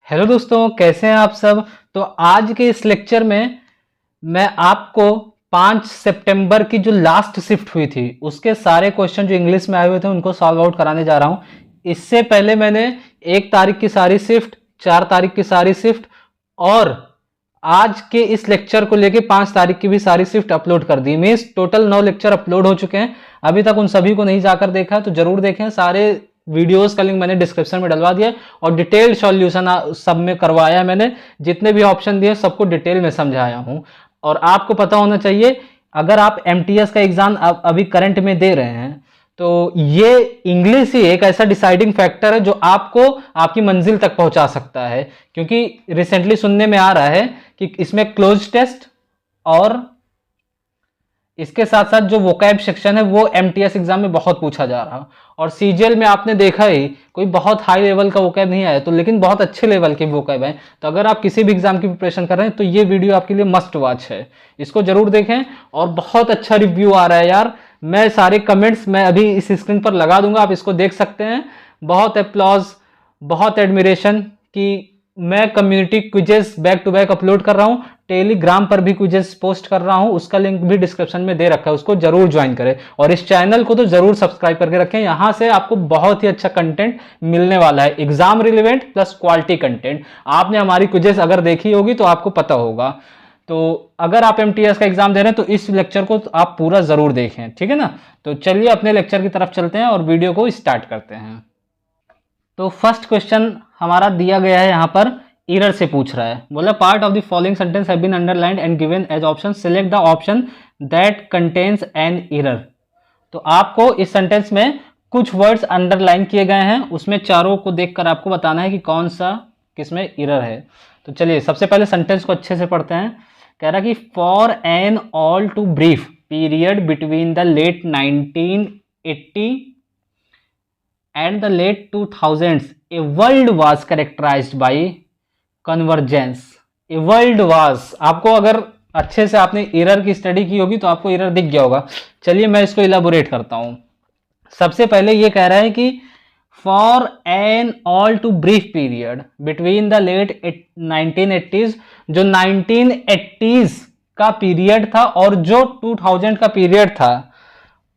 Hello दोस्तों, कैसे हैं आप सब। तो आज के इस लेक्चर में मैं आपको 5 सितंबर की जो लास्ट शिफ्ट हुई थी उसके सारे क्वेश्चन जो इंग्लिश में आए हुए थे उनको सॉल्व आउट कराने जा रहा हूं। इससे पहले मैंने 1 तारीख की सारी शिफ्ट, 4 तारीख की सारी शिफ्ट और आज के इस लेक्चर को लेके 5 तारीख की भी सारी शिफ्ट अपलोड कर दी। मीन्स टोटल 9 लेक्चर अपलोड हो चुके हैं। अभी तक उन सभी को नहीं जाकर देखा तो जरूर देखें। सारे वीडियोस का लिंक मैंने डिस्क्रिप्शन में डलवा दिया और डिटेल्ड सॉल्यूशन सब में करवाया है। मैंने जितने भी ऑप्शन दिए सबको डिटेल में समझाया हूं। और आपको पता होना चाहिए, अगर आप एमटीएस का एग्जाम अभी करंट में दे रहे हैं तो ये इंग्लिश ही एक ऐसा डिसाइडिंग फैक्टर है जो आपको आपकी मंजिल तक पहुंचा सकता है। क्योंकि रिसेंटली सुनने में आ रहा है कि इसमें क्लोज टेस्ट और इसके साथ साथ जो वोकैब सेक्शन है वो एमटीएस एग्जाम में बहुत पूछा जा रहा है। और सीजीएल में आपने देखा ही कोई बहुत हाई लेवल का वोकैब नहीं आया, तो लेकिन बहुत अच्छे लेवल के वोकैब है। तो अगर आप किसी भी एग्जाम की प्रिपरेशन कर रहे हैं तो ये वीडियो आपके लिए मस्ट वॉच है, इसको जरूर देखें। और बहुत अच्छा रिव्यू आ रहा है यार। मैं सारे कमेंट्स मैं अभी इस स्क्रीन पर लगा दूंगा, आप इसको देख सकते हैं। बहुत एप्लॉज, बहुत एडमिरेशन कि मैं community quizzes back to back upload कर रहा हूं। टेलीग्राम पर भी क्विजेस पोस्ट कर रहा हूं, उसका लिंक भी डिस्क्रिप्शन में दे रखा है, उसको जरूर ज्वाइन करें। और इस चैनल को तो जरूर सब्सक्राइब करके रखें। यहां से आपको बहुत ही अच्छा कंटेंट मिलने वाला है, exam relevant plus quality content. आपने हमारी क्विजेस अगर देखी होगी तो आपको पता होगा। तो अगर आप एमटीएस का एग्जाम दे रहे हैं तो इस लेक्चर को आप पूरा जरूर देखें, ठीक है ना। तो चलिए अपने लेक्चर की तरफ चलते हैं और वीडियो को स्टार्ट करते हैं। तो फर्स्ट क्वेश्चन हमारा दिया गया है, यहां पर एरर से पूछ रहा है। बोला part of the following sentence have been underlined and given as option, select the option that contains an error. तो आपको इस सेंटेंस में कुछ वर्ड्स अंडरलाइन किए गए हैं, उसमें चारों को देखकर आपको बताना है कि कौन सा किसमें एरर है। तो चलिए सबसे पहले सेंटेंस को अच्छे से पढ़ते हैं। कह रहा कि for an all too brief period between the late 1980 and the late 2000s a world was characterized by convergence। a world was, आपको अगर अच्छे से आपने एरर की स्टडी की होगी तो आपको एरर दिख गया होगा। चलिए मैं इसको इलाबोरेट करता हूं। सबसे पहले ये कह रहा है कि for an all too brief period between the late 1980s, जो 1980s का पीरियड था और जो 2000 का पीरियड था,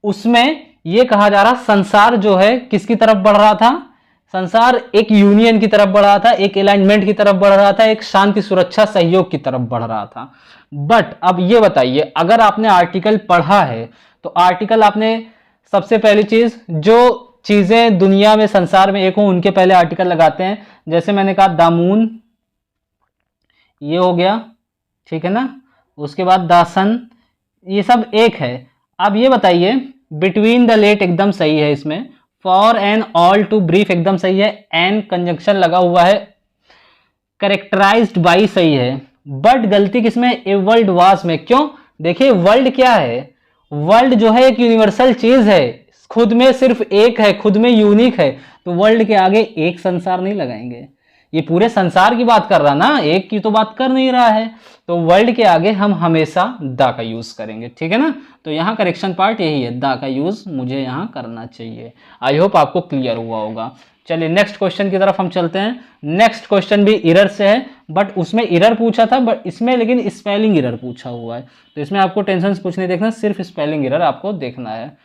उसमें ये कहा जा रहा संसार जो है किसकी तरफ बढ़ रहा था। संसार एक यूनियन की तरफ बढ़ रहा था, एक अलाइनमेंट की तरफ बढ़ रहा था, एक शांति सुरक्षा सहयोग की तरफ बढ़ रहा था। बट अब ये बताइए, अगर आपने आर्टिकल पढ़ा है तो आर्टिकल आपने सबसे पहली चीज, जो चीजें दुनिया में संसार में एक हो उनके पहले आर्टिकल लगाते हैं। जैसे मैंने कहा दामून, ये हो गया, ठीक है ना। उसके बाद दासन, ये सब एक है। अब ये बताइए, बिटवीन द लेट एकदम सही है इसमें, for an all too brief एकदम सही है, एन कंजंक्शन लगा हुआ है, करेक्टराइज्ड बाई सही है, बट गलती किसमें, ए वर्ल्ड वास में। क्यों? देखिए वर्ल्ड क्या है, वर्ल्ड जो है एक यूनिवर्सल चीज है, खुद में सिर्फ एक है, खुद में यूनिक है। तो वर्ल्ड के आगे एक संसार नहीं लगाएंगे, ये पूरे संसार की बात कर रहा ना, एक की तो बात कर नहीं रहा है। तो वर्ल्ड के आगे हम हमेशा द का यूज करेंगे, ठीक है ना। तो यहाँ करेक्शन पार्ट यही है, द का यूज मुझे यहाँ करना चाहिए। आई होप आपको क्लियर हुआ होगा। चलिए नेक्स्ट क्वेश्चन की तरफ हम चलते हैं। नेक्स्ट क्वेश्चन भी एरर से है, बट उसमें एरर पूछा था, बट इसमें लेकिन स्पेलिंग एरर पूछा हुआ है। तो इसमें आपको टेंशन कुछ नहीं देखना, सिर्फ स्पेलिंग एरर आपको देखना है।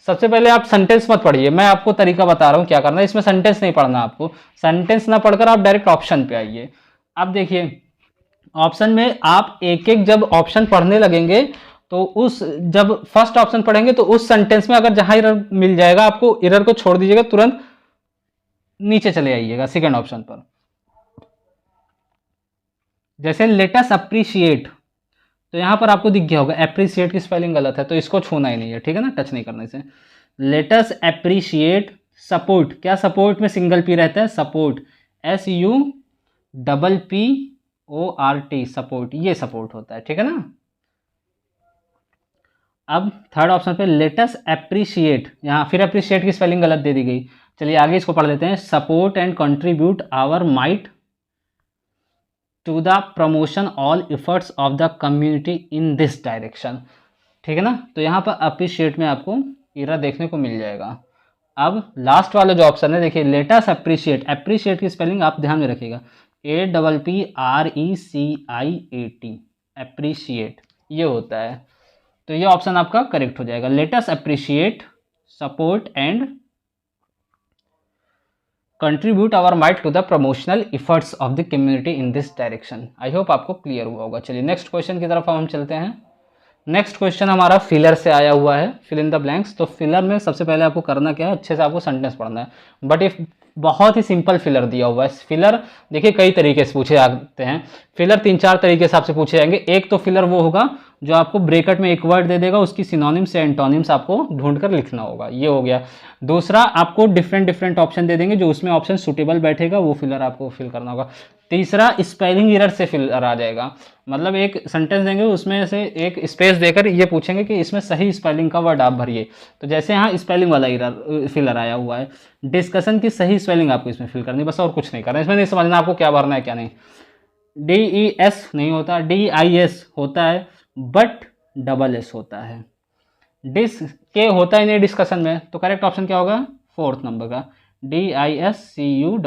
सबसे पहले आप सेंटेंस मत पढ़िए, मैं आपको तरीका बता रहा हूं क्या करना है। इसमें सेंटेंस नहीं पढ़ना आपको, सेंटेंस ना पढ़कर आप डायरेक्ट ऑप्शन पे आइए। अब देखिए ऑप्शन में आप एक एक जब ऑप्शन पढ़ने लगेंगे तो उस जब फर्स्ट ऑप्शन पढ़ेंगे तो उस सेंटेंस में अगर जहां एरर मिल जाएगा आपको एरर को छोड़ दीजिएगा, तुरंत नीचे चले आइएगा सेकेंड ऑप्शन पर। जैसे लेट अस अप्रिशिएट, तो यहां पर आपको दिख गया होगा एप्रिशिएट की स्पेलिंग गलत है, तो इसको छूना ही नहीं है, ठीक है ना, टच नहीं करना इसे। लेट अस एप्रिशिएट सपोर्ट, क्या सपोर्ट में सिंगल पी रहता है, सपोर्ट, SUPPORT, सपोर्ट, ये सपोर्ट होता है, ठीक है ना। अब थर्ड ऑप्शन पे लेट अस एप्रिशिएट, यहां फिर एप्रिशिएट की स्पेलिंग गलत दे दी गई। चलिए आगे इसको पढ़ लेते हैं, support and contribute our might to the promotion all efforts of the community in this direction, ठीक है ना। तो यहाँ पर अप्रिशिएट में आपको एरर देखने को मिल जाएगा। अब लास्ट वाला जो ऑप्शन है देखिए, लेट अस अप्रिशिएट, अप्रिशिएट की स्पेलिंग आप ध्यान में रखिएगा, APPRECIAT, एप्रिशिएट, ये होता है। तो ये ऑप्शन आपका करेक्ट हो जाएगा। Let us appreciate, support and contribute our might to the promotional efforts of the community in this direction. I hope आपको क्लियर हुआ होगा। चलिए नेक्स्ट क्वेश्चन की तरफ हम चलते हैं। नेक्स्ट क्वेश्चन हमारा फिलर से आया हुआ है, फिल इन द ब्लैंक्स। तो फिलर में सबसे पहले आपको करना क्या है, अच्छे से आपको सेंटेंस पढ़ना है। बट इफ बहुत ही सिंपल फिलर दिया हुआ है। फिलर देखिए कई तरीके से पूछे जाते हैं। फिलर 3-4 तरीके से आपसे पूछे जाएंगे। एक तो फिलर वो होगा जो आपको ब्रैकेट में एक वर्ड दे देगा, उसकी सिनोनिम्स या एंटोनिम्स आपको ढूंढ कर लिखना होगा, ये हो गया। दूसरा, आपको डिफरेंट ऑप्शन दे देंगे, जो उसमें ऑप्शन सुटेबल बैठेगा वो फिलर आपको फिल करना होगा। तीसरा, स्पेलिंग एरर से फिलर आ जाएगा। मतलब एक सेंटेंस देंगे, उसमें से एक स्पेस देकर ये पूछेंगे कि इसमें सही स्पेलिंग का वर्ड आप भरिए। तो जैसे यहाँ स्पेलिंग वाला एरर फिलर आया हुआ है, डिस्कशन की सही स्पेलिंग आपको इसमें फिल करनी, बस और कुछ नहीं करना। इसमें नहीं समझना आपको क्या भरना है क्या नहीं। DES नहीं होता, DIS होता है, बट SS होता है। डिस के होता ही नहीं डिस्कशन में, तो करेक्ट ऑप्शन क्या होगा, 4th नंबर का DISCUSSION,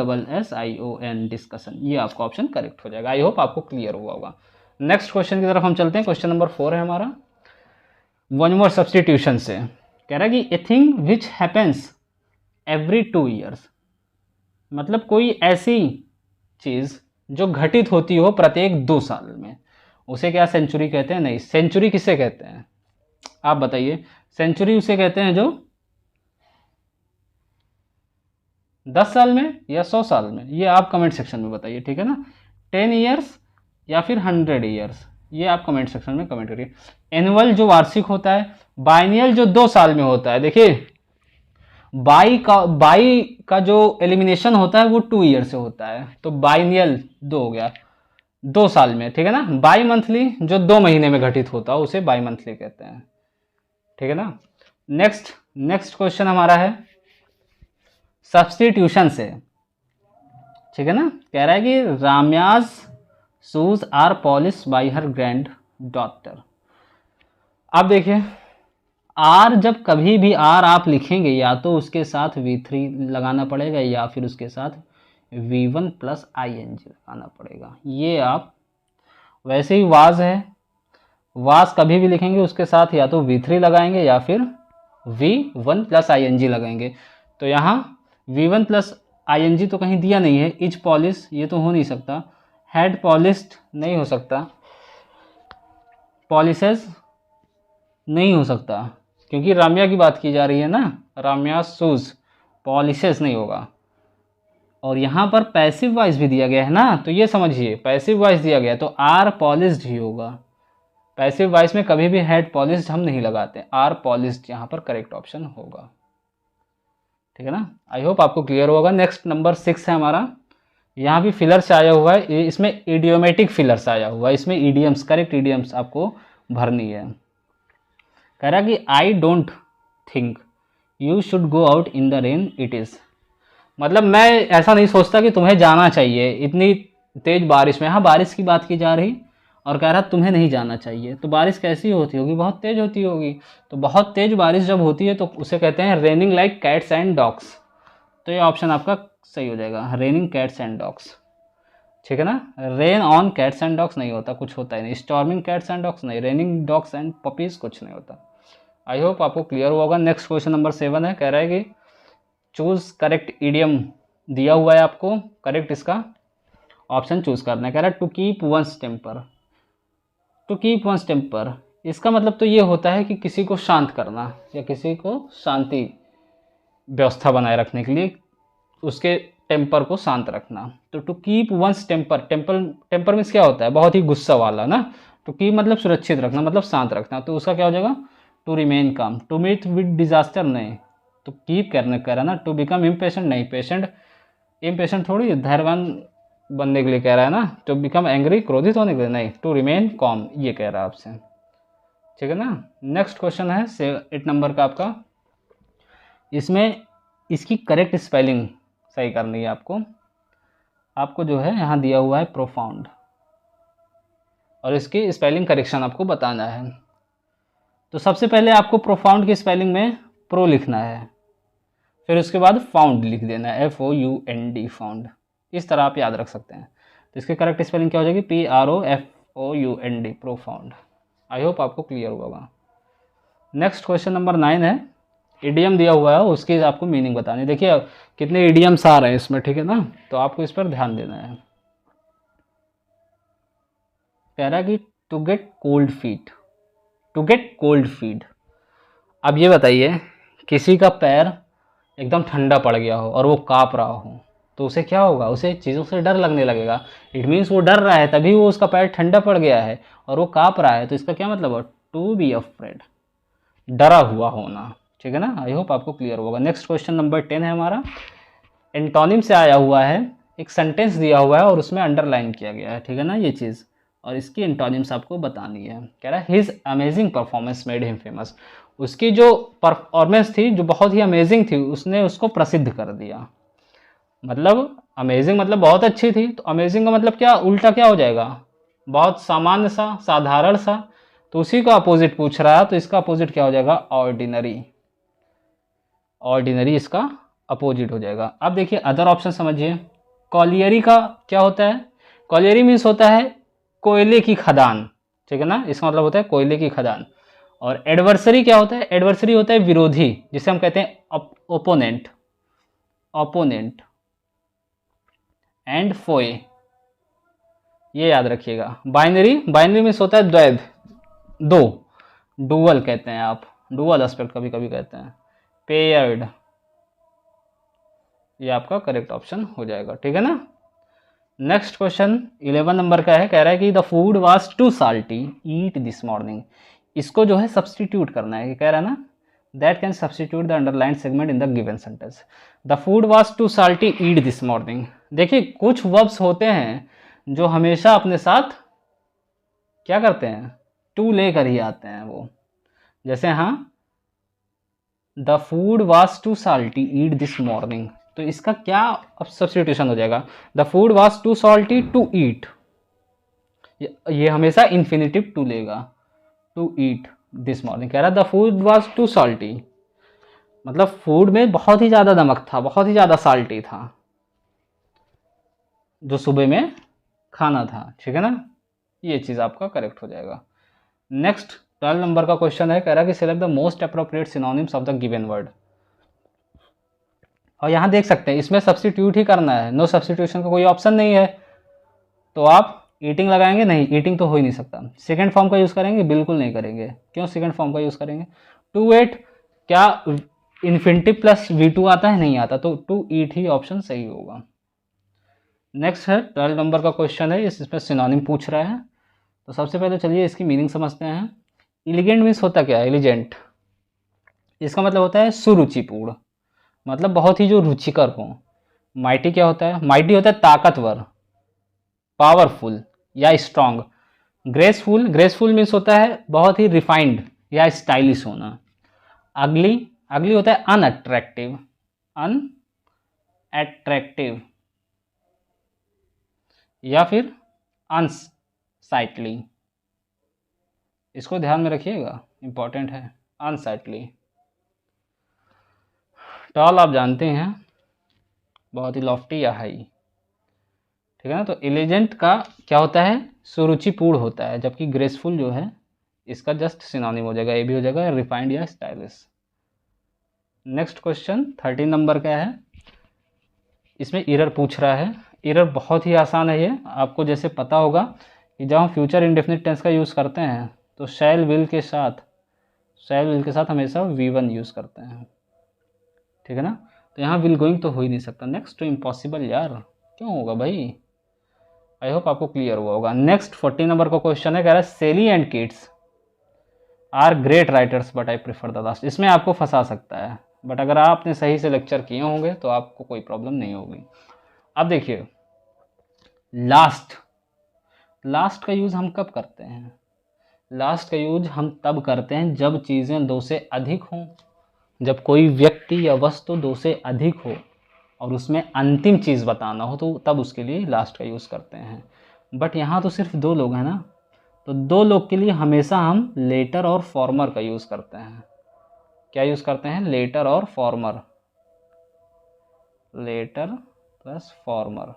डिस्कशन। ये आपका ऑप्शन करेक्ट हो जाएगा। आई होप आपको क्लियर हुआ होगा। नेक्स्ट क्वेश्चन की तरफ हम चलते हैं। क्वेश्चन नंबर 4 है हमारा, वन मोर सब्सटीट्यूशन से। कह रहा है कि a thing which happens every 2 years, मतलब कोई ऐसी चीज जो घटित होती हो प्रत्येक 2 साल में, उसे क्या सेंचुरी कहते हैं? नहीं, सेंचुरी किसे कहते हैं आप बताइए। सेंचुरी उसे कहते हैं जो 10 साल में या 100 साल में, ये आप कमेंट सेक्शन में बताइए, ठीक है ना। 10 years या फिर 100 years, ये आप कमेंट सेक्शन में कमेंट करिए। एनुअल जो वार्षिक होता है, बाइनियल जो 2 साल में होता है। देखिए बाई का जो एलिमिनेशन होता है वो 2 ईयर से होता है, तो बाइनियल 2 हो गया, 2 साल में, ठीक है ना। बाई मंथली जो 2 महीने में घटित होता है उसे बाई मंथली कहते हैं, ठीक है ना। नेक्स्ट क्वेश्चन हमारा है सब्स्टिट्यूशन से, ठीक है ना। कह रहा है कि राम्याज shoes are polish by her grand daughter. अब देखिए आर, जब कभी भी आर आप लिखेंगे या तो उसके साथ V3 लगाना पड़ेगा या फिर उसके साथ V1 + ING लगाना पड़ेगा। ये आप वैसे ही वाज है, वाज कभी भी लिखेंगे उसके साथ या तो V3 लगाएंगे या फिर V1 + ING लगाएंगे। तो यहाँ V1 + ING तो कहीं दिया नहीं है। इज पॉलिश ये तो हो नहीं सकता, हेड पॉलिश्ड नहीं हो सकता, पॉलिशेस नहीं हो सकता, क्योंकि राम्या की बात की जा रही है ना, राम्या शूज, पॉलिशेस नहीं होगा। और यहाँ पर पैसिव वॉइस भी दिया गया है ना, तो ये समझिए पैसिव वॉइस दिया गया है तो आर पॉलिश्ड ही होगा। पैसिव वॉइस में कभी भी हेड पॉलिश्ड हम नहीं लगाते, आर पॉलिश्ड यहाँ पर करेक्ट ऑप्शन होगा, ठीक है ना। आई होप आपको क्लियर होगा। नेक्स्ट नंबर 6 है हमारा, यहाँ भी फिलर से आया हुआ है, इसमें इडियोमेटिक फिलर से आया हुआ है, इसमें ईडियम्स, करेक्ट ईडियम्स आपको भरनी है। कह रहा कि I don't think you should go out in the rain it is, मतलब मैं ऐसा नहीं सोचता कि तुम्हें जाना चाहिए इतनी तेज बारिश में। हाँ बारिश की बात की जा रही, और कह रहा तुम्हें नहीं जाना चाहिए। तो बारिश कैसी होती होगी, बहुत तेज होती होगी। तो बहुत तेज बारिश जब होती है तो उसे कहते हैं raining like cats and dogs. तो ये ऑप्शन आपका सही हो जाएगा, रेनिंग कैट्स एंड डॉग्स, ठीक है ना। Rain on cats and dogs नहीं होता, कुछ होता ही नहीं। स्टॉर्मिंग कैट्स एंड डॉग्स नहीं, रेनिंग डॉग्स एंड पपीज कुछ नहीं होता। आई होप आपको क्लियर हुआ होगा। नेक्स्ट क्वेश्चन नंबर 7 है, कह रहा है कि चूज करेक्ट इडियम दिया हुआ है आपको, करेक्ट इसका ऑप्शन चूज करना है। कह रहा है to keep one's temper, to keep one's temper, इसका मतलब तो ये होता है कि किसी को शांत करना या किसी को शांति व्यवस्था बनाए रखने के लिए उसके टेम्पर को शांत रखना। तो to keep one's temper, temper means क्या होता है, बहुत ही गुस्सा वाला ना। टू कीप मतलब सुरक्षित रखना, मतलब शांत रखना। तो उसका क्या हो जाएगा, to remain calm. To meet with disaster नहीं, तो कीप करने कह रहा ना। टू बिकम इम्पेशेंट नहीं, पेशेंट इम्पेशेंट थोड़ी, धैर्यवान बनने के लिए कह रहा है ना। टू बिकम एंग्री, क्रोधित होने के लिए नहीं। टू रिमेन कॉम, ये कह रहा है आपसे, ठीक है ना। नेक्स्ट क्वेश्चन है 8 नंबर का आपका, इसमें इसकी करेक्ट स्पेलिंग सही करनी है आपको जो है यहाँ दिया हुआ है प्रोफाउंड, और इसकी स्पेलिंग करेक्शन आपको बताना है। तो सबसे पहले आपको प्रोफाउंड की स्पेलिंग में प्रो लिखना है, फिर उसके बाद फाउंड लिख देना है, FOUND, फाउंड। इस तरह आप याद रख सकते हैं। तो इसकी करेक्ट स्पेलिंग क्या हो जाएगी? PROFOUND, profound. आई होप आपको क्लियर होगा। नेक्स्ट क्वेश्चन नंबर 9 है, इडियम दिया हुआ है, उसकी आपको मीनिंग बतानी। देखिए कितने इडियम्स आ रहे हैं इसमें, ठीक है ना, तो आपको इस पर ध्यान देना है। कह रहा है कि to get cold feet, to get cold feet. अब ये बताइए, किसी का पैर एकदम ठंडा पड़ गया हो और वो काँप रहा हो, तो उसे क्या होगा? उसे चीज़ों से डर लगने लगेगा। इट मीन्स वो डर रहा है, तभी वो उसका पैर ठंडा पड़ गया है और वो काँप रहा है, तो इसका क्या मतलब है? टू बी अफ्रेड, डरा हुआ होना, ठीक है ना। आई होप आपको क्लियर होगा। नेक्स्ट क्वेश्चन नंबर 10 है हमारा, एंटोनिम से आया हुआ है, एक सेंटेंस दिया हुआ है और उसमें अंडरलाइन किया गया है, ठीक है ना ये चीज़, और इसकी एंटोनिम्स आपको बतानी है। कह रहा है his amazing performance made him famous, उसकी जो परफॉर्मेंस थी जो बहुत ही अमेजिंग थी, उसने उसको प्रसिद्ध कर दिया। मतलब अमेजिंग मतलब बहुत अच्छी थी, तो अमेजिंग का मतलब क्या, उल्टा क्या हो जाएगा? बहुत सामान्य सा, साधारण सा, तो उसी का अपोजिट पूछ रहा है, तो इसका अपोजिट क्या हो जाएगा? ऑर्डिनरी। ऑर्डिनरी इसका अपोजिट हो जाएगा। अब देखिए अदर ऑप्शन समझिए। कॉलियरी का क्या होता है? कॉलियरी मीन्स होता है कोयले की खदान, ठीक है ना, इसका मतलब होता है कोयले की खदान। और एडवर्सरी क्या होता है? एडवर्सरी होता है विरोधी, जिसे हम कहते हैं ओपोनेंट, ओपोनेंट। एंड फोए, ये याद रखिएगा। बाइनरी, बाइनरी मीन्स होता है द्वैध, दो, डुअल कहते हैं आप, डुअल एस्पेक्ट कभी कभी कहते हैं। पेयर्ड, ये आपका करेक्ट ऑप्शन हो जाएगा, ठीक है ना। नेक्स्ट क्वेश्चन 11 नंबर का है, कह रहा है कि the food was too salty eat this morning. इसको जो है सब्सटीट्यूट करना है, कह रहा है ना, that can substitute the underline segment in the given sentence. The food was too salty eat this morning. देखिए कुछ वर्ब्स होते हैं जो हमेशा अपने साथ क्या करते हैं? टू लेकर ही आते हैं वो। जैसे हाँ, the food was too salty eat this morning, तो इसका क्या अब सब्सटीट्यूशन हो जाएगा? The food was too salty to eat, ये हमेशा इन्फिनिटिव टू लेगा, टू ईट दिस मॉर्निंग। कह रहा the food was too salty, मतलब फूड में बहुत ही ज़्यादा नमक था, बहुत ही ज़्यादा साल्टी था जो सुबह में खाना था, ठीक है ना, ये चीज़ आपका करेक्ट हो जाएगा। नेक्स्ट 12 नंबर का क्वेश्चन है, कह रहा कि select the most appropriate synonyms of the given word. और यहाँ देख सकते हैं इसमें सब्सटीट्यूट ही करना है, नो सब्सटीट्यूशन का कोई ऑप्शन नहीं है, तो आप ईटिंग लगाएंगे? नहीं, ईटिंग तो हो ही नहीं सकता। सेकंड फॉर्म का यूज़ करेंगे? बिल्कुल नहीं करेंगे। क्यों सेकंड फॉर्म का यूज़ करेंगे? टू एट, क्या इन्फिनिटिव प्लस V2 आता है? नहीं आता, तो टू ईट ही ऑप्शन सही होगा। नेक्स्ट है 12 नंबर का क्वेश्चन है, इसमें सिनोनिम पूछ रहा है, तो सबसे पहले चलिए इसकी मीनिंग समझते हैं। इलिगेंट मीन्स होता क्या है? एलिजेंट, इसका मतलब होता है सुरुचिपूर्ण, मतलब बहुत ही जो रुचिकर हो। माइटी क्या होता है? माइटी होता है ताकतवर, पावरफुल या स्ट्रांग। ग्रेसफुल, ग्रेसफुल मीन्स होता है बहुत ही रिफाइंड या स्टाइलिश होना। अगली, अगली होता है अनअट्रैक्टिव, अनअट्रैक्टिव, या फिर अनसाइटली, इसको ध्यान में रखिएगा, इंपॉर्टेंट है, अनसाइटली। टॉल आप जानते हैं, बहुत ही लॉफ्टी या हाई, ठीक है ना। तो एलिजेंट का क्या होता है? सुरुचिपूर्ण होता है, जबकि ग्रेसफुल जो है इसका जस्ट सिनोनिम हो जाएगा, ये भी हो जाएगा रिफाइंड या स्टाइलिश। नेक्स्ट क्वेश्चन 13 नंबर का है, इसमें एरर पूछ रहा है। एरर बहुत ही आसान है ये, आपको जैसे पता होगा कि जब हम फ्यूचर इंडेफिनिट टेंस का यूज़ करते हैं तो शैल विल के साथ, शैल विल के साथ हमेशा V1 यूज़ करते हैं, ठीक है ना। तो यहाँ विल गोइंग तो हो ही नहीं सकता। नेक्स्ट तो इम्पॉसिबल यार, क्यों होगा भाई? आई होप आपको क्लियर हुआ होगा। नेक्स्ट 14 नंबर का क्वेश्चन है, कह रहा है Shelley and Keats are great writers but I prefer the last. इसमें आपको फंसा सकता है, बट अगर आपने सही से लेक्चर किए होंगे तो आपको कोई प्रॉब्लम नहीं होगी। अब देखिए लास्ट, लास्ट का यूज़ हम कब करते हैं? लास्ट का यूज हम तब करते हैं जब चीज़ें दो से अधिक हों, जब कोई व्यक्ति या वस्तु दो से अधिक हो और उसमें अंतिम चीज़ बताना हो, तो तब उसके लिए लास्ट का यूज़ करते हैं। बट यहाँ तो सिर्फ दो लोग हैं ना, तो दो लोग के लिए हमेशा हम लेटर और फॉर्मर का यूज़ करते हैं। क्या यूज़ करते हैं? लेटर और former, latter plus former.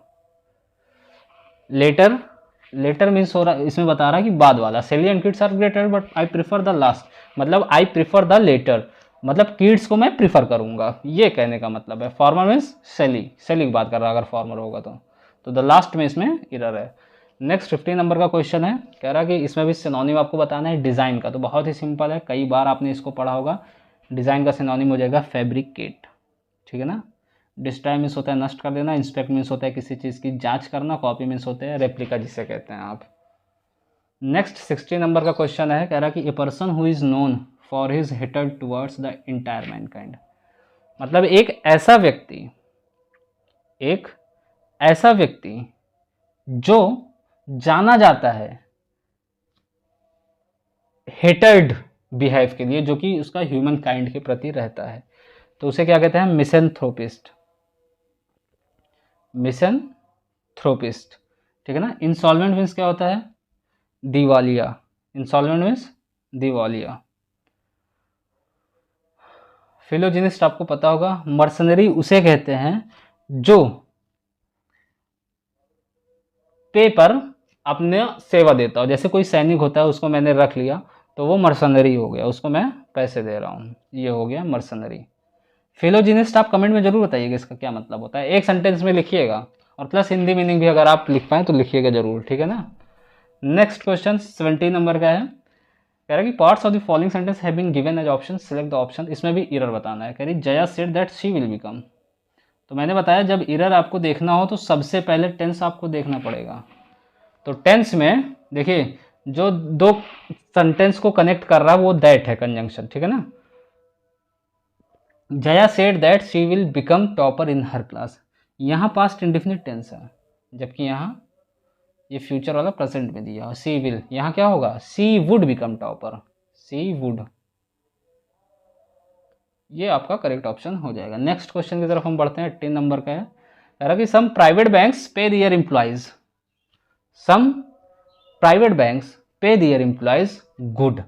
Latter, latter means हो रहा, इसमें बता रहा है कि बाद वाला। Shelley and Keats are greater but I prefer the last, मतलब आई प्रीफर द लेटर, मतलब किड्स को मैं प्रीफर करूंगा, ये कहने का मतलब है। फॉर्मर मीन्स सेली, सेली की बात कर रहा है अगर फॉर्मर होगा तो द लास्ट में इसमें इरर है। नेक्स्ट 15 नंबर का क्वेश्चन है, कह रहा है कि इसमें भी सिनोनिम आपको बताना है डिज़ाइन का, तो बहुत ही सिंपल है, कई बार आपने इसको पढ़ा होगा। डिज़ाइन का सिनोनिम हो जाएगा फैब्रिकेट, ठीक है ना। डिस्ट्रॉय मीन्स होता है नष्ट कर देना, इंस्पेक्ट मीन्स होता है किसी चीज़ की जांच करना, कॉपी मीन्स होते हैं रेप्लिका जिसे कहते हैं आप। नेक्स्ट 60 नंबर का क्वेश्चन है, कह रहा है कि a person who is known for his hatred towards the entire Mankind, मतलब एक ऐसा व्यक्ति जो जाना जाता है हेटर्ड बिहेव के लिए, जो कि उसका ह्यूमन काइंड के प्रति रहता है, तो उसे क्या कहते हैं? मिसेंथ्रोपिस्ट, मिसेंथ्रोपिस्ट, ठीक है ना। इंसॉल्वेंट मीन्स क्या होता है? दिवालिया, इंसॉल्वेंट मीन्स दिवालिया। फिलोजिनिस्ट आपको पता होगा, मर्सनरी उसे कहते हैं जो पे पर अपने सेवा देता हो, जैसे कोई सैनिक होता है उसको मैंने रख लिया तो वो मर्सनरी हो गया, उसको मैं पैसे दे रहा हूँ, ये हो गया मर्सनरी। फिलोजिनिस्ट आप कमेंट में जरूर बताइएगा इसका क्या मतलब होता है, एक सेंटेंस में लिखिएगा, और प्लस हिंदी मीनिंग भी अगर आप लिख पाएँ तो लिखिएगा जरूर, ठीक है ना। नेक्स्ट क्वेश्चन 70 नंबर का है, कह रहा है कि parts of the following sentence have been given as option, select the option. इसमें भी इरर बताना है, कह रही Jaya said that she will become, तो मैंने बताया जब इरर आपको देखना हो तो सबसे पहले टेंस आपको देखना पड़ेगा। तो टेंस में देखिए जो दो सेंटेंस को कनेक्ट कर रहा है वो दैट है, कंजंक्शन, ठीक है ना। Jaya said that she will become topper in her class, यहाँ पास्ट इंडेफिनिट टेंस है, जबकि यहाँ ये फ्यूचर वाला प्रेजेंट में दिया। सी विल, यहाँ क्या होगा? She would become topper, she would, ये आपका करेक्ट ऑप्शन हो जाएगा। नेक्स्ट क्वेश्चन की तरफ हम बढ़ते हैं, 18 नंबर का है, कह रहा कि some private banks pay their employees, some private banks pay their employees good.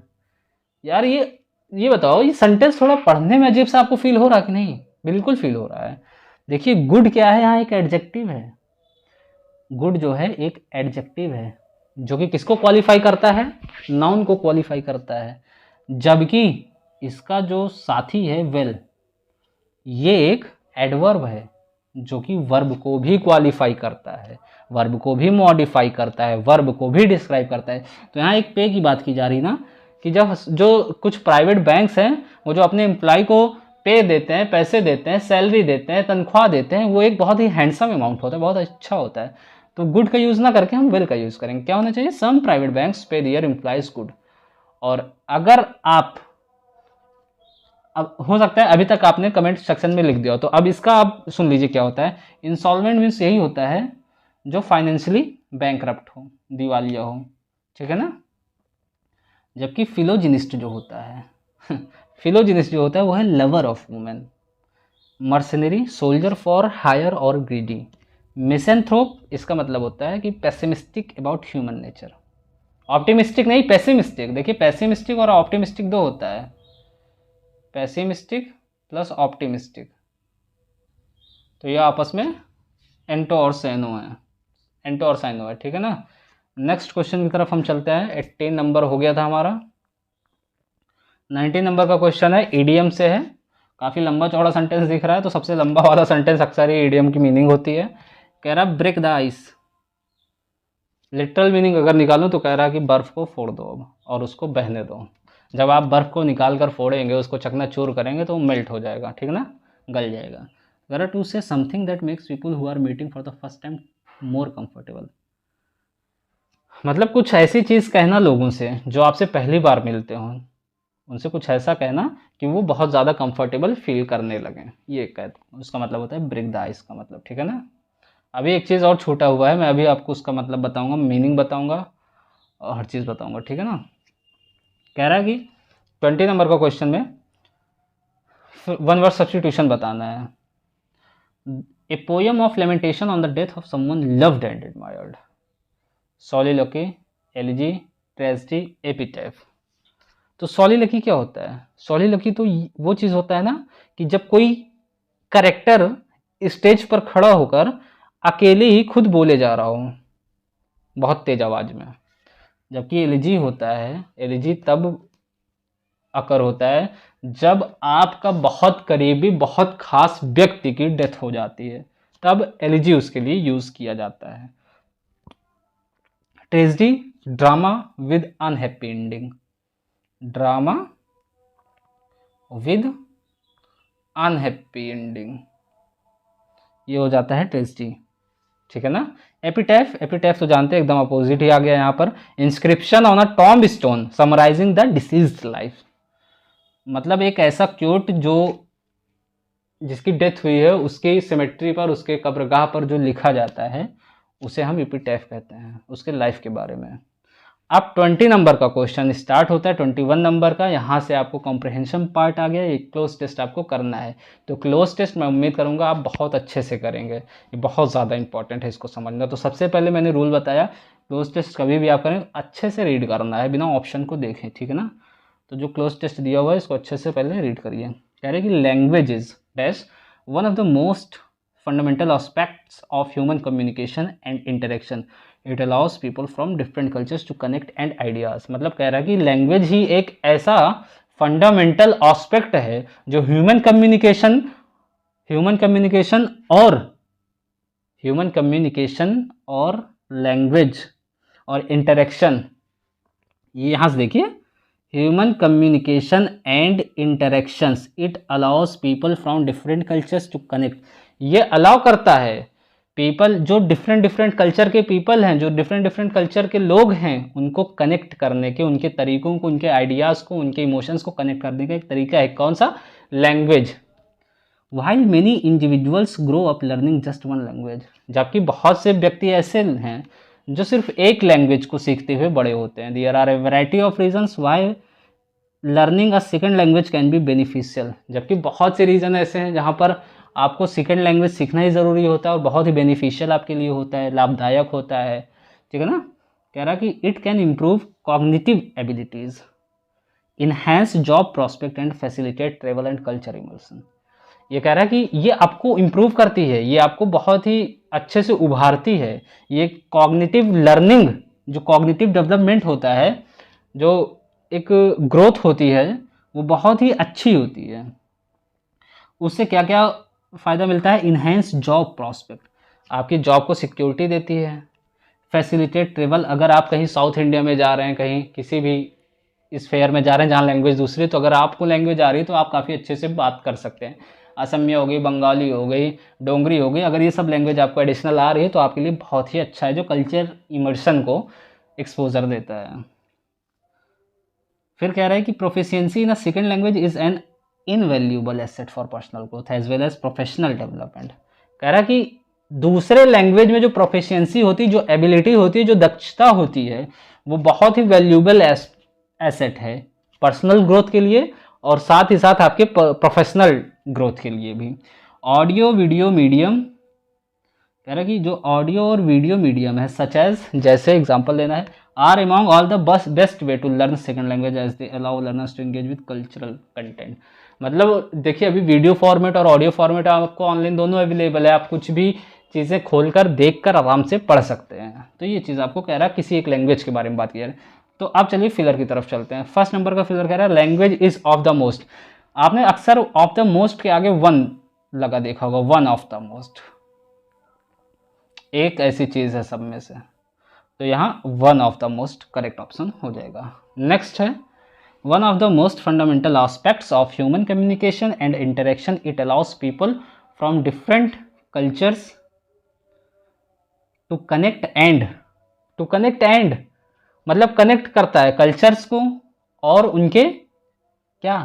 यार ये बताओ, ये सेंटेंस थोड़ा पढ़ने में अजीब सा आपको फील हो रहा है कि नहीं? बिल्कुल फील हो रहा है। देखिए गुड क्या है, यहाँ एक एडजेक्टिव है, गुड जो है एक एडजेक्टिव है जो कि किसको क्वालिफाई करता है? नाउन को क्वालिफाई करता है, जबकि इसका जो साथी है वेल, ये एक एडवर्ब है जो कि वर्ब को भी क्वालिफाई करता है, वर्ब को भी मॉडिफाई करता है, वर्ब को भी डिस्क्राइब करता है। तो यहाँ एक पे की बात की जा रही ना, कि जब जो कुछ प्राइवेट बैंक्स हैं वो जो अपने एम्प्लॉय को पे देते हैं, पैसे देते हैं, सैलरी देते हैं, तनख्वाह देते हैं, वो एक बहुत ही हैंडसम अमाउंट होता है, बहुत अच्छा होता है। तो गुड का यूज़ ना करके हम वेल का यूज़ करेंगे। क्या होना चाहिए? सम private banks pay their employees good. और अगर आप, अब हो सकता है अभी तक आपने कमेंट सेक्शन में लिख दिया हो, तो अब इसका आप सुन लीजिए क्या होता है। इंसॉल्वेंट मीन्स यही होता है जो फाइनेंशियली बैंकरप्ट हो, दिवालिया हो, ठीक है ना। जबकि फिलोजिनिस्ट जो होता है फिलोजिनिस्ट जो होता है वो है lover of women, mercenary, soldier for hire और ग्रीडी। मिसेंथ्रोप इसका मतलब होता है कि pessimistic about human nature, optimistic नहीं पेसिमिस्टिक। देखिए पेसिमिस्टिक और ऑप्टिमिस्टिक दो होता है, पेसिमिस्टिक प्लस ऑप्टिमिस्टिक, तो ये आपस में एंटो और सैनो है, एंटो और साइनो है, ठीक है ना। नेक्स्ट क्वेश्चन की तरफ हम चलते हैं, 18 नंबर हो गया था हमारा। 19 नंबर का क्वेश्चन है, ईडीएम से है, काफ़ी लंबा चौड़ा सेंटेंस दिख रहा है, तो सबसे लंबा वाला सेंटेंस अक्सर ही ईडीएम की मीनिंग होती है। कह रहा break the ice, literal meaning अगर निकालूं तो कह रहा है कि बर्फ़ को फोड़ दो अब और उसको बहने दो। जब आप बर्फ़ को निकाल कर फोड़ेंगे, उसको चकनाचूर करेंगे तो वो मेल्ट हो जाएगा, ठीक ना, गल जाएगा। कह रहा to say something that makes people who are meeting for the first time more comfortable, मतलब कुछ ऐसी चीज़ कहना लोगों से जो आपसे पहली बार मिलते हों, उनसे कुछ ऐसा कहना कि वो बहुत ज़्यादा कंफर्टेबल फील करने लगें, ये उसका मतलब होता है ब्रेक द आइस का मतलब, ठीक है ना। अभी एक चीज़ और छूटा हुआ है, मैं अभी आपको उसका मतलब बताऊंगा, मीनिंग बताऊंगा और हर चीज़ बताऊंगा, ठीक है ना। कह रहा है कि 20 नंबर का क्वेश्चन में वन वर्ड सब्स्टिट्यूशन बताना है। A poem of lamentation on the death of someone loved and admired, soliloquy, elegy, tragedy, epitaph. तो सॉलिलोकी क्या होता है? सॉलिलोकी तो वो चीज़ होता है ना कि जब कोई कैरेक्टर स्टेज पर खड़ा होकर अकेले ही खुद बोले जा रहा हो, बहुत तेज आवाज में। जबकि एलिजी होता है, एलिजी तब अकर होता है जब आपका बहुत करीबी, बहुत खास व्यक्ति की डेथ हो जाती है, तब एलिजी उसके लिए यूज किया जाता है। Tragedy, drama with unhappy ending, drama with unhappy ending, ये हो जाता है ट्रेजेडी, ठीक है ना। एपिटैफ, एपिटैफ तो जानते हैं एकदम अपोजिट ही आ गया यहाँ पर। Inscription on a tombstone summarising the deceased life, मतलब एक ऐसा क्योट जो जिसकी डेथ हुई है उसकी सिमेट्री पर, उसके कब्रगाह पर जो लिखा जाता है उसे हम एपिटैफ कहते हैं, उसके लाइफ के बारे में। अब 20 नंबर का क्वेश्चन स्टार्ट होता है, 21 नंबर का। यहाँ से आपको कॉम्प्रिहेंशन पार्ट आ गया, एक क्लोज टेस्ट आपको करना है। तो क्लोज टेस्ट मैं उम्मीद करूँगा आप बहुत अच्छे से करेंगे, ये बहुत ज़्यादा इंपॉर्टेंट है इसको समझना। तो सबसे पहले मैंने रूल बताया, क्लोज टेस्ट कभी भी आप करें अच्छे से रीड करना है, बिना ऑप्शन को देखें, ठीक है ना। तो जो क्लोज टेस्ट दिया हुआ है इसको अच्छे से पहले रीड करिए। कह रहे हैं कि language is dash one of the most fundamental aspects of human communication and interaction. It allows people from different cultures to connect and ideas. मतलब कह रहा है कि लैंग्वेज ही एक ऐसा फंडामेंटल एस्पेक्ट है जो ह्यूमन कम्युनिकेशन और लैंग्वेज और इंटरेक्शन, ये यहाँ से देखिए, human communication and interactions, it allows people from different cultures to connect, ये अलाउ करता है पीपल जो डिफरेंट कल्चर के पीपल हैं, जो डिफरेंट कल्चर के लोग हैं, उनको कनेक्ट करने के, उनके तरीकों को, उनके आइडियाज़ को, उनके इमोशंस को कनेक्ट करने का एक तरीका है। कौन सा? Language. While many individuals grow up learning just one language, जबकि बहुत से व्यक्ति ऐसे हैं जो सिर्फ एक लैंग्वेज को सीखते हुए बड़े होते हैं। There are a variety of reasons why learning a second language can be beneficial, जबकि बहुत से रीज़न ऐसे हैं जहाँ पर आपको सेकेंड लैंग्वेज सीखना ही ज़रूरी होता है और बहुत ही बेनिफिशियल आपके लिए होता है, लाभदायक होता है, ठीक है ना। कह रहा कि it can improve cognitive abilities, enhance job prospect and facilitate travel and culture immersion. ये कह रहा है कि ये आपको इम्प्रूव करती है, ये आपको बहुत ही अच्छे से उभारती है। ये कॉग्निटिव लर्निंग, जो कॉग्निटिव डेवलपमेंट होता है, जो एक ग्रोथ होती है, वो बहुत ही अच्छी होती है। उससे क्या क्या फ़ायदा मिलता है? इन्हेंस जॉब प्रॉस्पेक्ट, आपकी जॉब को सिक्योरिटी देती है। फैसिलिटेट ट्रेवल, अगर आप कहीं साउथ इंडिया में जा रहे हैं, कहीं किसी भी इस फेयर में जा रहे हैं जहाँ लैंग्वेज दूसरी, तो अगर आपको लैंग्वेज आ रही है तो आप काफ़ी अच्छे से बात कर सकते हैं। असमिया हो गई, बंगाली हो गई, डोंगरी हो गई, अगर ये सब लैंग्वेज आपको एडिशनल आ रही है तो आपके लिए बहुत ही अच्छा है, जो कल्चर इमर्शन को एक्सपोजर देता है। फिर कह रहा है कि proficiency in a second language is an invaluable asset for personal growth as well as professional development. कह रहा है कि दूसरे लैंग्वेज में जो प्रोफिशिएंसी होती है, जो एबिलिटी होती है, जो दक्षता होती है, वो बहुत ही वैल्यूएबल एसेट है पर्सनल ग्रोथ के लिए और साथ ही साथ आपके प्रोफेशनल ग्रोथ के लिए भी। ऑडियो वीडियो मीडियम, कह रहा है कि जो ऑडियो और वीडियो मीडियम है, सच एज, जैसे एग्जांपल लेना है, are among all the best way to learn second language as they allow learners to engage with cultural content. मतलब देखिए, अभी वीडियो फॉर्मेट और ऑडियो फॉर्मेट आपको ऑनलाइन दोनों अवेलेबल है, आप कुछ भी चीज़ें खोलकर देखकर आराम से पढ़ सकते हैं। तो ये चीज़ आपको कह रहा है किसी एक लैंग्वेज के बारे में बात की जा रही है। तो अब चलिए फिलर की तरफ चलते हैं। फर्स्ट नंबर का फिलर कह रहा है language is of the most. आपने अक्सर ऑफ द मोस्ट के आगे वन लगा देखा होगा, वन ऑफ द मोस्ट, एक ऐसी चीज है सब में से, तो यहाँ one of the most correct option हो जाएगा। नेक्स्ट है one of the most fundamental aspects of human communication and interaction, it allows people from different cultures to connect and मतलब कनेक्ट करता है कल्चर्स को और उनके क्या,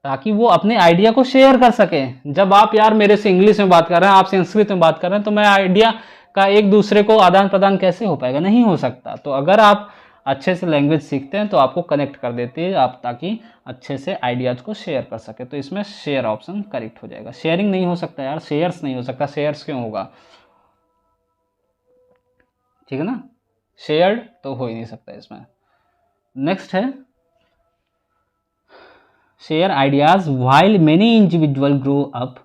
ताकि वो अपने आइडिया को शेयर कर सकें। जब आप यार मेरे से इंग्लिश में बात कर रहे हैं, आप संस्कृत में बात कर रहे हैं, तो मैं आइडिया का एक दूसरे को आदान प्रदान कैसे हो पाएगा? नहीं हो सकता। तो अगर आप अच्छे से लैंग्वेज सीखते हैं तो आपको कनेक्ट कर देती है आप, ताकि अच्छे से आइडियाज़ को शेयर कर सके। तो इसमें शेयर ऑप्शन करेक्ट हो जाएगा। शेयरिंग नहीं हो सकता यार, शेयर्स नहीं हो सकता। शेयर्स क्यों होगा? ठीक है ना, शेयर्ड तो हो ही नहीं सकता इसमें। नेक्स्ट है share ideas while many individual grow up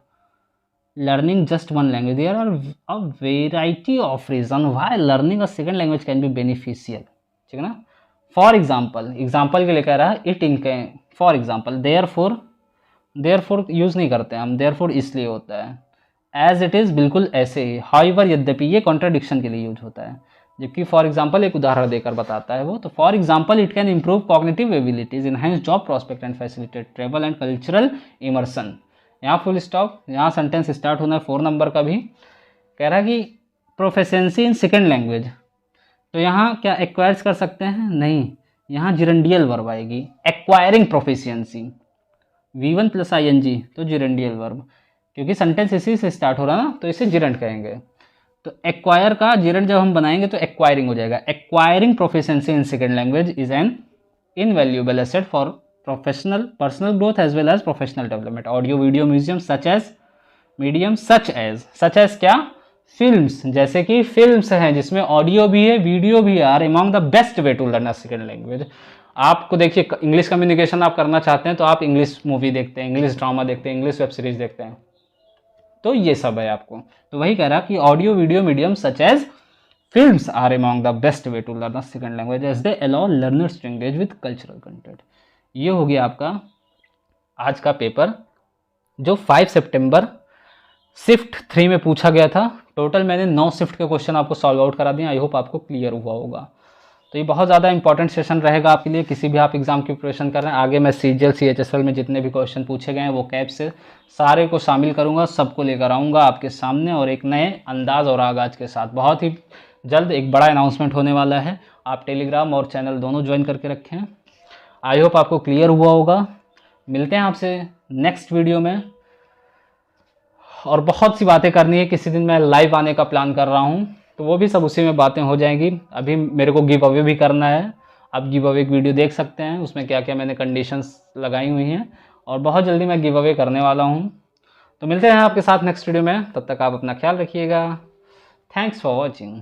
learning just one language. There are a variety of reason why learning a second language can be beneficial. ठीक है ना. फॉर एग्जाम्पल के लिए कह रहा है इट इनके, फॉर एग्जाम्पल देयरफॉर यूज़ नहीं करते हम, देयरफॉर इसलिए होता है. एज इट इज़ बिल्कुल ऐसे ही. हाउएवर यद्यपि ये कॉन्ट्राडिक्शन के लिए यूज होता है. जबकि फॉर एग्जाम्पल एक उदाहरण देकर बताता है वो. तो for example it can improve cognitive abilities, enhance job prospect and facilitate travel and cultural immersion. यहाँ फुल स्टॉप. यहाँ सेंटेंस स्टार्ट होना है 4 नंबर का भी. कह रहा है कि प्रोफिशिएंसी इन सेकेंड लैंग्वेज. तो यहाँ क्या एक्वायर्स कर सकते हैं? नहीं, यहाँ जिरंडियल वर्ब आएगी. एक्वायरिंग प्रोफिशिएंसी, V1 + ing, तो जिरंडियल वर्ब, क्योंकि सेंटेंस इसी से स्टार्ट हो रहा है ना, तो इसे जिरंड कहेंगे. तो एक्वायर का जिरंड जब हम बनाएंगे तो एक्वायरिंग हो जाएगा. Acquiring proficiency in second language is an invaluable asset for professional personal growth as well as professional development. Audio video museum such as क्या? फिल्म्स. जैसे कि फिल्म्स हैं जिसमें ऑडियो भी है वीडियो भी है, are among the best way to learn a second language. आपको देखिए इंग्लिश कम्युनिकेशन आप करना चाहते हैं तो आप इंग्लिश मूवी देखते हैं, इंग्लिश ड्रामा देखते हैं, इंग्लिश वेब सीरीज देखते हैं, तो ये सब है आपको. तो वही कह रहा कि audio video medium such as films are among the best way to learn a second language as they allow learners to engage with cultural content. ये हो गया आपका आज का पेपर जो 5 सितंबर शिफ्ट 3 में पूछा गया था. टोटल मैंने 9 शिफ्ट के क्वेश्चन आपको सॉल्व आउट करा दिए. आई होप आपको क्लियर हुआ होगा. तो ये बहुत ज़्यादा इंपॉर्टेंट सेशन रहेगा आपके लिए, किसी भी आप एग्जाम की प्रिपरेशन कर रहे हैं. आगे मैं CGL CHSL में जितने भी क्वेश्चन पूछे गए हैं वो कैप से सारे को शामिल करूंगा, सबको लेकर आऊँगा आपके सामने और एक नए अंदाज और आगाज के साथ. बहुत ही जल्द एक बड़ा अनाउंसमेंट होने वाला है. आप टेलीग्राम और चैनल दोनों ज्वाइन करके रखें. आई होप आपको क्लियर हुआ होगा. मिलते हैं आपसे नेक्स्ट वीडियो में. और बहुत सी बातें करनी है. किसी दिन मैं लाइव आने का प्लान कर रहा हूँ, तो वो भी सब उसी में बातें हो जाएंगी. अभी मेरे को गिव अवे भी करना है. आप गिव अवे की वीडियो देख सकते हैं, उसमें क्या क्या मैंने कंडीशंस लगाई हुई हैं, और बहुत जल्दी मैं गिव अवे करने वाला हूँ. तो मिलते हैं आपके साथ नेक्स्ट वीडियो में. तब तक आप अपना ख्याल रखिएगा. Thanks for watching.